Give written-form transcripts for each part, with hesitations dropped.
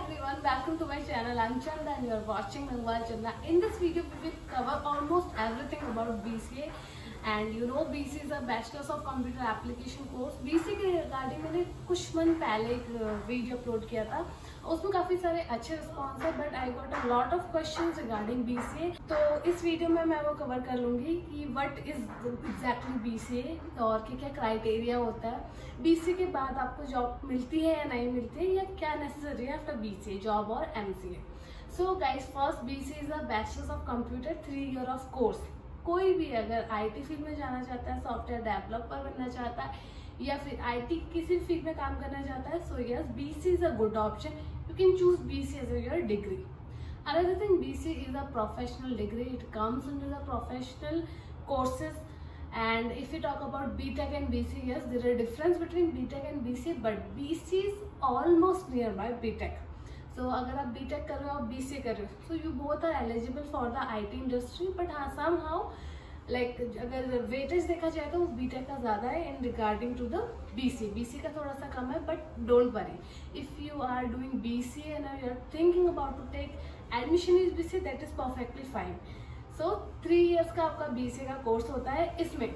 everyone, welcome to my channel. I'm Chanda and you're watching Nangwal Chanda. In this video, we will cover almost everything about BCA. And you know BCA is a Bachelor's of Computer Application course. BCA के regarding मैंने कुछ month पहले एक video upload किया था, उसमें काफ़ी सारे अच्छे रिस्पॉन्स है, but I got a lot of questions regarding BCA. तो इस वीडियो में मैं वो कवर कर लूँगी कि व्हाट इज एग्जैक्टली BCA और क्या क्या क्राइटेरिया होता है, BCA के बाद आपको जॉब मिलती है या नहीं मिलती है, या क्या नेसेसरी है आफ्टर BCA जॉब और MCA. So guys, first BCA is a bachelors of computer 3 year of course. कोई भी अगर IT फील्ड में जाना चाहता है, सॉफ्टवेयर डेवलपर बनना चाहता है, या फिर IT किसी फील्ड में काम करना चाहता है, so yes BCA is a good option. You can choose BCA as your degree. Another thing, BCA is a professional degree. It comes under the professional courses. And if you talk about BTech and BCA, yes, there is a difference between BTech and BCA, but BCA is almost nearby BTech. So अगर आप BTech कर रहे हो, आप BCA कर रहे हो, so you both are eligible for the IT industry. But हाँ, somehow लाइक अगर वेटेज देखा जाए तो BTech का ज़्यादा है in regarding to the BCA का थोड़ा सा कम है. But don't worry, if you are doing BCA and you are thinking about to take admission is BCA, that is perfectly fine. So 3 years का आपका BCA का कोर्स होता है. इसमें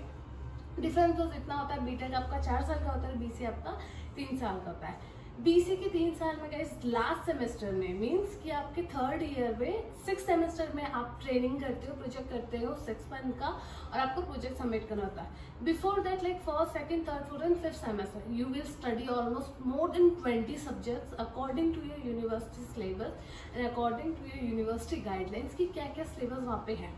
डिफरेंस तो इतना होता है, BTech आपका 4 साल का होता है, BCA आपका 3 साल का होता है. BCA के 3 साल में गाइस लास्ट सेमेस्टर में मीन्स कि आपके 3rd ईयर में 6 सेमेस्टर में आप ट्रेनिंग करते हो, प्रोजेक्ट करते हो 6 मंथ का, और आपको प्रोजेक्ट सबमिट करना होता है. Before that like 1st, 2nd, 3rd, 4th and 5th semester you will study almost more than 20 subjects according to your university syllabus and according to your university guidelines की क्या क्या syllabus वहाँ पे है.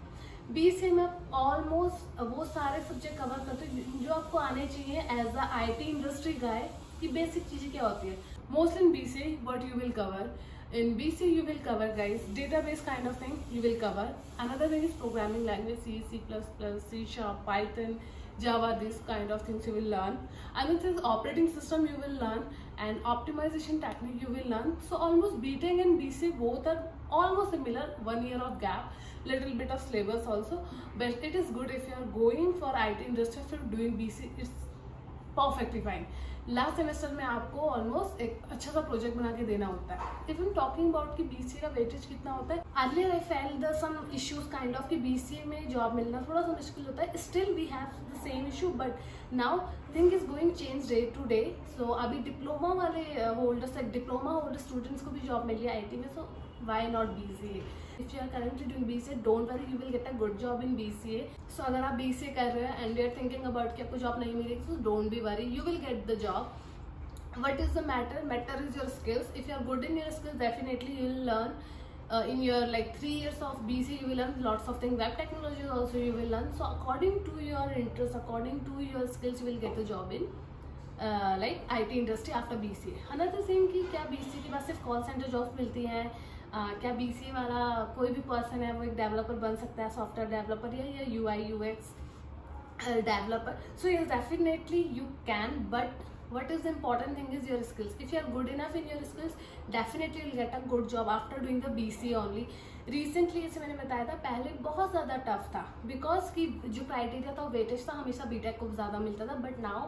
BCA में आप ऑलमोस्ट वो सारे सब्जेक्ट कवर करते हो जो आपको आने चाहिए एज अ IT इंडस्ट्री गाय की बेसिक चीजें क्या होती है. Most in BCA what you will cover, in BCA you will cover guys database kind of thing you will cover. Another thing is programming language, C++, C#, Python, Java, this kind of things you will learn. Another thing is operating system you will learn, and optimization technique you will learn. So almost BTech and BCA both are almost similar, 1 year of gap, little bit of syllabus also, but it is good if you are going for IT industry. If you are doing BCA, it's perfectly fine. Last semester में आपको almost एक अच्छा सा project बना के देना होता है. इफ यू टॉकिंग अबाउट कि BCA का वेटेज कितना होता है, earlier I felt the some issues kind of कि BCA में जॉब मिलना थोड़ा सा मुश्किल होता है. Still we have the same issue, but now thing is going change day to day. So अभी डिप्लोमा वाले होल्डर्स, डिप्लोमा होल्डर स्टूडेंट्स को भी जॉब मिल रही है IT में. सो why not BCA? If you are currently doing BCA, don't worry, you will get a good job in BCA. So अगर आप BCA कर रहे हैं and you are thinking about कि आपको जॉब नहीं मिलेगी, so don't be worry, you will get the job. What is the matter? Matter is your skills. If you are good in your skills, definitely you will learn. In your like 3 years of BCA, you will learn lots of things. Web technologies also you will learn. So according to your interest, according to your skills, you will get the job in like IT industry after BCA. Another thing कि क्या BCA के बाद सिर्फ call centre job मिलती हैं? क्या BCA वाला कोई भी पर्सन है वो एक डेवलपर बन सकता है, सॉफ्टवेयर डेवलपर या UI UX developer? So yes, definitely you can, but what is the important thing is your skills. If you are good enough in your skills, definitely you'll get a good job after doing the BCA only. Recently जैसे मैंने बताया था, पहले बहुत ज़्यादा tough था because कि जो क्राइटेरिया था, वेटेज था, हमेशा BTech को ज़्यादा मिलता था. बट नाउ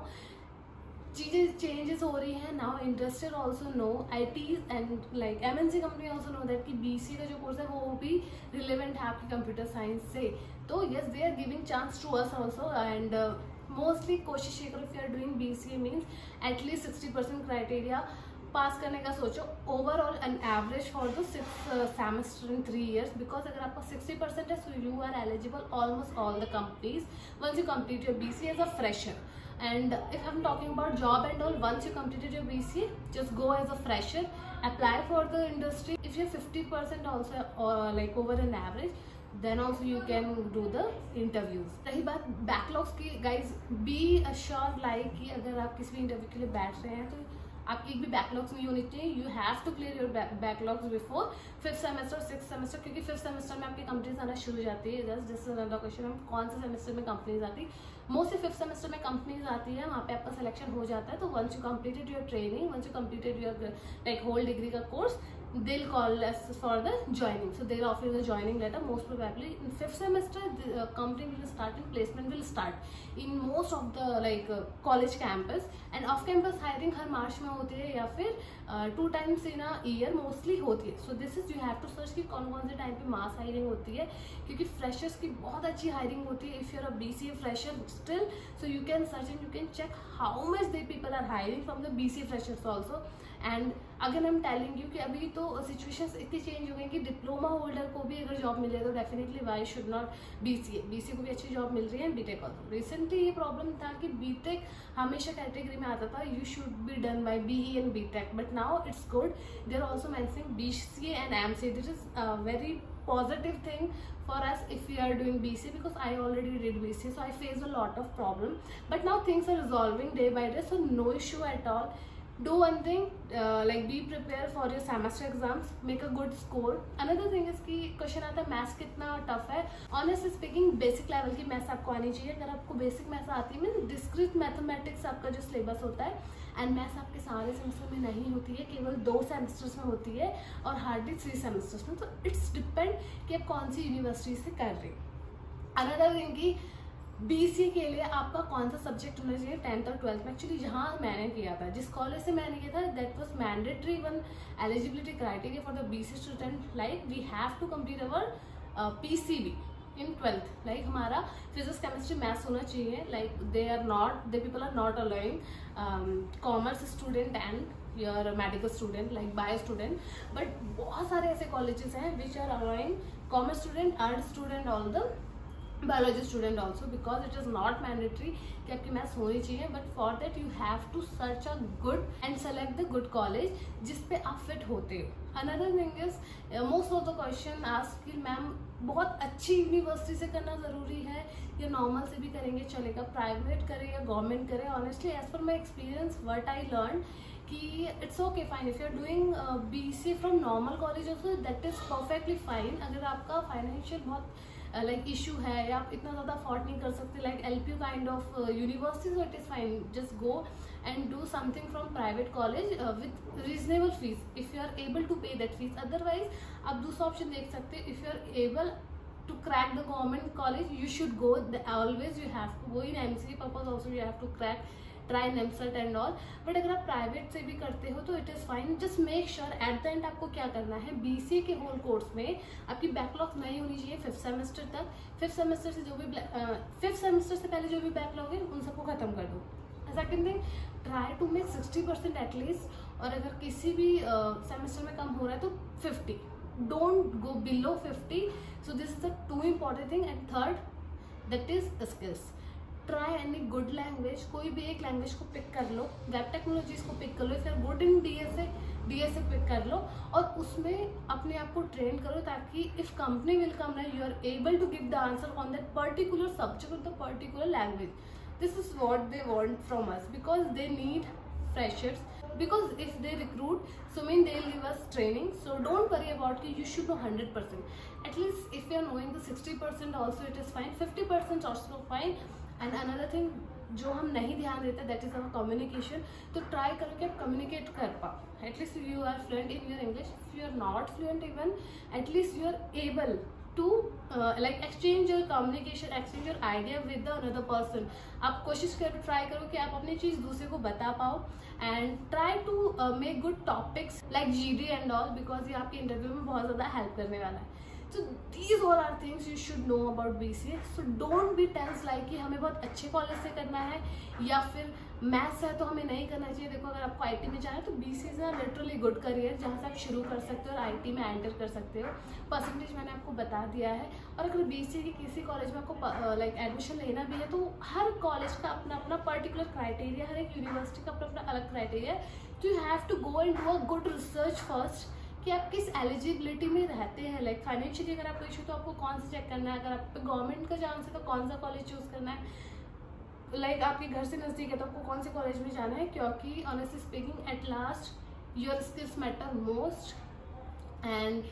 चीज़ें चेंजेस हो रही हैं. Now industry also know, ITs and like MNC company also know that कि BCA का जो कोर्स है वो भी रिलेवेंट है आपकी कंप्यूटर साइंस से. तो yes, they are giving chance to us also. And mostly कोशिश ये करो, if you are doing BCA means at least 60% criteria pass करने का सोचो. Overall an average for the 6 semester in 3 years, because अगर आपका 60% है, so you are eligible almost all the companies once you complete your BCA as a fresher. And if I'm talking about job and all, once you completed your BCA, just go as a fresher, apply for the industry. If you're 50% also like over an average, then also you can do the interviews. रही बात backlogs की, guys be assured like कि अगर आप किसी भी interview के लिए बैठ रहे हैं तो आपकी एक भी बैकलॉग्स नहीं होनी चाहिए. You have to clear your backlogs before 5th semester 6th semester, क्योंकि 5th सेमेस्टर में आपकी कंपनीज आना शुरू हो जाती है. जस्ट अनदर क्वेश्चन, हम कौन से सेमेस्टर में कंपनीज आती है? मोस्टली 5th सेमेस्टर में कंपनीज आती है, वहाँ पे आपका सिलेक्शन हो जाता है. तो once you completed your training, once you completed your like whole degree का course, they'll call us for the joining. So they'll offer you the joining letter. Most probably in 5th semester the company will start and placement will start in most of the like college campus, and off campus hiring हर मार्च में होती है या फिर 2 times in a year mostly होती है. So this is you have to search कि कौन कौन से टाइम पे मास हायरिंग होती है, क्योंकि फ्रेशर्स की बहुत अच्छी हायरिंग होती है. If you are a BCA fresher still, so you can search and you can check how much the people are hiring from the BCA freshers also. And अगर I am telling you कि अभी तो situations इतनी change हो गई कि diploma holder को भी अगर जॉब मिले तो definitely why should not BCA को भी अच्छी जॉब मिल रही है. BTech ऑल्सो रिसेंटली ये प्रॉब्लम था कि BTech हमेशा कैटेगरी में आता था you should be done by BE and BTech, but now it's good they are also mentioning BCA and MCA. This is very positive thing for us if we are doing BCA, because I already did BCA, so I faced a lot of problem, but now things are resolving day by day, so no issue at all. Do one thing, like be prepared for your semester exams, make a good score. Another thing is कि question आता है maths कितना tough है. Honestly speaking basic level की maths आपको आनी चाहिए. अगर आपको बेसिक मैथ्स आती है मीन डिस्क्रीट मैथमेटिक्स आपका जो सिलेबस होता है, एंड मैथ्स आपके सारे सेमेस्टर में नहीं होती है, केवल 2 सेमेस्टर्स में होती है और हार्डली 3 सेमेस्टर्स में. तो इट्स डिपेंड कि आप कौन सी यूनिवर्सिटी से कर रहे हैं. अनदर थिंग कि BCA के लिए आपका कौन सा सब्जेक्ट होना चाहिए 10th और 12th में. एक्चुअली जहाँ मैंने किया था, जिस कॉलेज से मैंने किया था, that was mandatory one eligibility criteria for the BCA student. Like we have to complete our PCB in 12th. Like हमारा फिजिक्स केमिस्ट्री मैथ्स होना चाहिए. Like they people are not allowing commerce student and your medical student like bio student, but बहुत सारे ऐसे colleges हैं which are allowing commerce student, art student, all the biology student also, because it is not mandatory कि आपकी maths होनी चाहिए. But for that you have to search a good and select the good college जिसपे आप fit होते हो. Another thing is most of the question ask कि ma'am बहुत अच्छी यूनिवर्सिटी से करना ज़रूरी है या नॉर्मल से भी करेंगे चलेगा, प्राइवेट करें या गवर्नमेंट करें. ऑनेस्टली एज पर my experience what I learn कि it's okay fine if you are doing BCA from normal college also, that is perfectly fine. अगर आपका फाइनेंशियल बहुत लाइक इशू है या आप इतना ज़्यादा अफोर्ड नहीं कर सकते like LPU kind of universities, so it is fine. Just go and do something from private college with reasonable fees if you are able to pay that fees. Otherwise आप दूसरा ऑप्शन देख सकते हैं. If you are able to crack the government college, you should go. Always you have to go in MCA purpose also, you have to crack, try NEMSET and all. but अगर आप private से भी करते हो तो it is fine. Just make sure at the end आपको क्या करना है, BCA के होल कोर्स में आपकी बैकलॉग नहीं होनी चाहिए 5th सेमेस्टर तक. 5th सेमेस्टर से जो भी 5th सेमेस्टर से पहले जो भी बैकलॉग है उन सबको खत्म कर दो. Second thing, try to make 60% at least, और अगर किसी भी सेमेस्टर में कम हो रहा है तो 50. Don't go below 50. So this is the 2 important thing. And third, that is skills. Try any good language. कोई भी एक लैंग्वेज को पिक कर लो, वेब टेक्नोलॉजीज को पिक कर लो, फिर गुड इन DSA पिक कर लो और उसमें अपने आप को ट्रेन करो, ताकि इफ कंपनी विल कम ना you are able to give the answer on that particular subject और the particular language. This is what they want from us, because they need freshers, because if they recruit, so mean they'll give us training. So don't worry about it, you should know 100%. At least if you are knowing the 60% also it is fine, 50% also fine. And another thing जो हम नहीं ध्यान देते that is our communication. तो try करो कि आप communicate कर पाओ. At least you are fluent in your English. If you are not fluent even, at least you are able to like exchange your communication, exchange your idea with the another person. आप कोशिश करो, try करो कि आप अपनी चीज़ दूसरे को बता पाओ. And try to make good topics like GD and all, because ये आपके इंटरव्यू में बहुत ज़्यादा हेल्प करने वाला है. So these all are things you should know about BCA. So don't be tense like कि हमें बहुत अच्छे कॉलेज से करना है या फिर मैथ्स है तो हमें नहीं करना चाहिए. देखो अगर आपको IT में जाना है तो BCA is a literally good career जहाँ से आप शुरू कर सकते हो और IT में एंटर कर सकते हो. परसेंटेज मैंने आपको बता दिया है. और अगर BCA के किसी कॉलेज में आपको लाइक एडमिशन लेना भी है तो हर कॉलेज का अपना अपना पर्टिकुलर क्राइटेरिया, हर एक यूनिवर्सिटी का अपना अपना अलग क्राइटेरिया है. तो you have to go and do a good research first कि आप किस एलिजिबिलिटी में रहते हैं. लाइक फाइनेंशियली अगर आपको इशू तो आपको कौन सा चेक करना है. अगर आप गवर्नमेंट का चांस है तो कौन सा कॉलेज चूज करना है. लाइक आपके घर से नज़दीक है तो आपको कौन से कॉलेज में जाना है, क्योंकि honestly speaking at last your skills matter most. And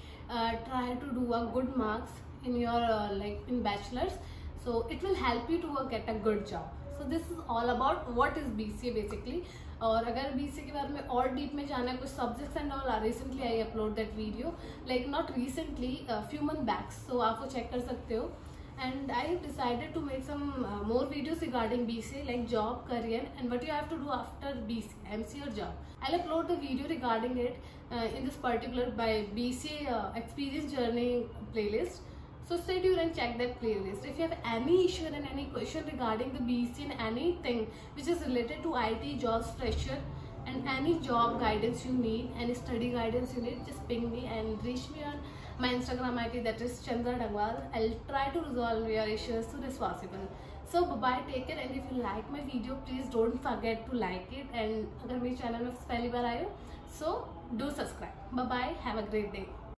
try to do a good marks in your like in bachelors, so it will help you to get a good job. So this is all about what is BCA basically. और अगर BCA के बारे में और deep में जाना है, कुछ subjects and all, recently I upload that video, like not recently, few month back, so आप वो चेक कर सकते हो. And I have decided to make some more videos regarding BCA, like job, career, and what you have to do after BCA, MCA or job. I'll upload the video regarding it in this particular by BCA experience journey playlist. So stay tuned and check that playlist. If you have any issue and any question regarding the BCA and anything which is related to IT, jobs, fresher, and any job guidance you need, any study guidance you need, just ping me and reach me on my Instagram ID, that is Chandra Dangwal. I'll try to resolve your issues as soon as possible. So bye bye, take care, and if you like my video, please don't forget to like it. And अगर मेरे channel में पहली बार आए हो, so do subscribe. Bye bye, have a great day.